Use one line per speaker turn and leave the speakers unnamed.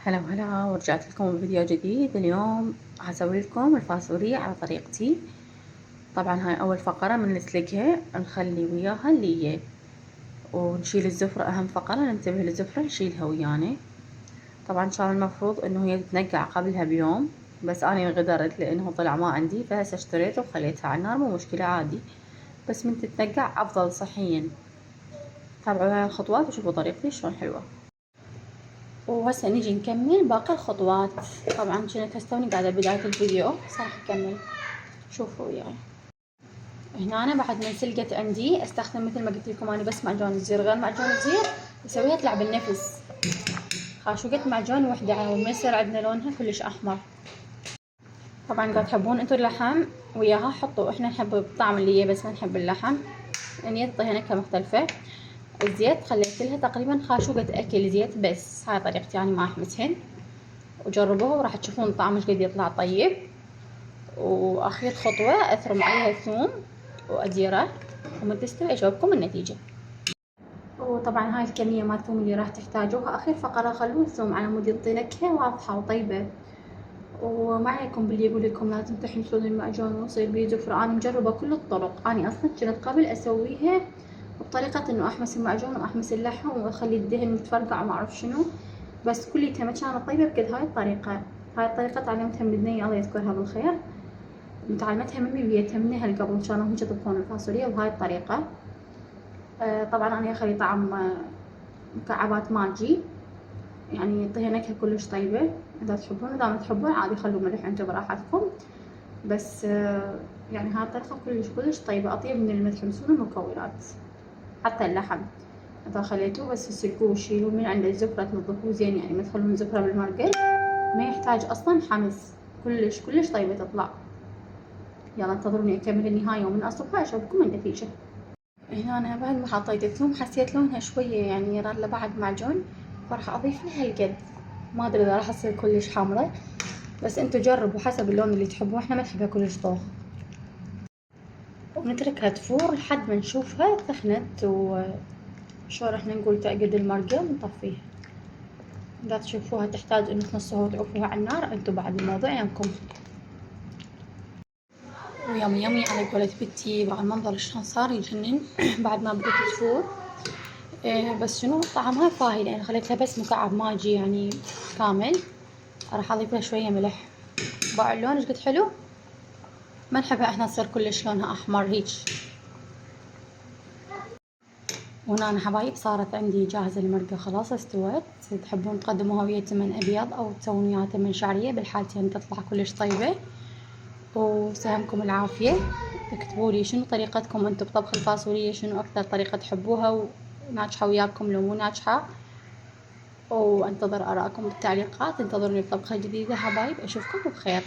هلا وهلا، ورجعت لكم بفيديو جديد. اليوم هسوي لكم الفاصوليا على طريقتي. طبعا هاي اول فقرة من نسلقها، نخلي وياها اللي ونشيل الزفرة. اهم فقرة ننتبه للزفرة نشيلها ويانا. طبعا كان المفروض انه هي تتنقع قبلها بيوم، بس انا غدرت لانه طلع ما عندي، فهسه اشتريته وخليتها على النار. مو مشكلة عادي، بس من تتنقع افضل صحيا. تابعوا هاي الخطوات وشوفوا طريقتي شلون حلوة. وهسه نيجي نكمل باقي الخطوات. طبعا كنت هستوني قاعدة بداية الفيديو، هسه راح اكمل، شوفوا وياي. هنا أنا بعد ما انسلقت عندي استخدم مثل ما قلت لكم انا بس معجون الزير، غير معجون الزير اسويها تطلع بالنفس. خاشوقة معجون وحدة وما يصير عندنا لونها كلش احمر. طبعا اذا تحبون انتو اللحم وياها حطوا، احنا نحب الطعم اللي هي بس ما نحب اللحم، يعني تعطيها نكهة مختلفة. الزيت خليت لها تقريبا خاشوقة اكل زيت بس. هاي طريقتي يعني مع احمسهن، وجربوها وراح تشوفون الطعم ايش قد يطلع طيب. واخير خطوة اثرم عليها ثوم واديره، ومن تستوي اشوفكم النتيجة. وطبعا هاي الكمية مال الثوم اللي راح تحتاجوها اخير فقرة، خلوا الثوم على مود يعطي نكهة واضحة وطيبة. وما عليكم باللي يقول لكم لازم تحمسون المعجون ويصير بيه زفرة. انا مجربة كل الطرق، انا اصلا كنت قبل اسويها بطريقة انه احمس المعجون واحمس اللحم واخلي الدهن متفرقع وما اعرف شنو، بس كليتها ما كانت طيبة بقد هاي الطريقة. هاي الطريقة تعلمتها من بنية الله يذكرها بالخير، متعلمتها من بيتها من اهل قبل كانوا هم يطبخون الفاصوليا بهاي الطريقة. طبعا انا اخلي طعم مكعبات ماجي، يعني يعطيها نكهة كلش طيبة. اذا تحبون، اذا ما تحبون عادي خلوا ملح انتم براحتكم، بس يعني هاي الطريقة كلش كلش طيبة، اطيب من اللي تحمسون المكونات. حتى اللحم اذا خليتوه بس تسلقوه وشيلوه من عند الزفرة تنظفوه زين، يعني ما تخلون الزفرة بالمرقل، ما يحتاج اصلا حمس، كلش كلش طيبة تطلع. يلا انتظروني اكمل النهاية ومن اصبها اشوفكم النتيجة. هنا انا بعد ما حطيت الثوم حسيت لونها شوية يعني يرى بعد معجون، فراح اضيف لها القد. ما ادري اذا راح تصير كلش حامضة، بس انتو جربوا حسب اللون اللي تحبوه، احنا ما نحبها كلش طوخ. ونتركها تفور لحد ما نشوفها ثخنت وشو احنا نقول تعقد المرقة ونطفيها. اذا تشوفوها تحتاج انه تنصوها وتعوفوها على النار، انتو بعد الموضوع يمكم. ويامي يامي على قولة بنتي، بعد المنظر شلون صار يجنن بعد ما بدت تفور. بس شنو طعمها فاهي، لان خليتها بس مكعب ماجي يعني كامل. راح اضيف لها شوية ملح. باعوا اللون ايش قد حلو. ما نحبها احنا تصير كلش لونها احمر هيج. وهنا أنا حبايب صارت عندي جاهزة المرقة خلاص استوت. تحبون تقدموها ويا تمن أبيض أو تسوون وياها تمن شعرية، بالحالتين تطلع كلش طيبة. وسلامكم العافية. اكتبوا لي شنو طريقتكم انتم بطبخ الفاصوليا، شنو أكثر طريقة تحبوها وناجحة وياكم لو مو ناجحة. وانتظر آراءكم بالتعليقات. انتظروني بطبخة جديدة حبايب، أشوفكم بخير.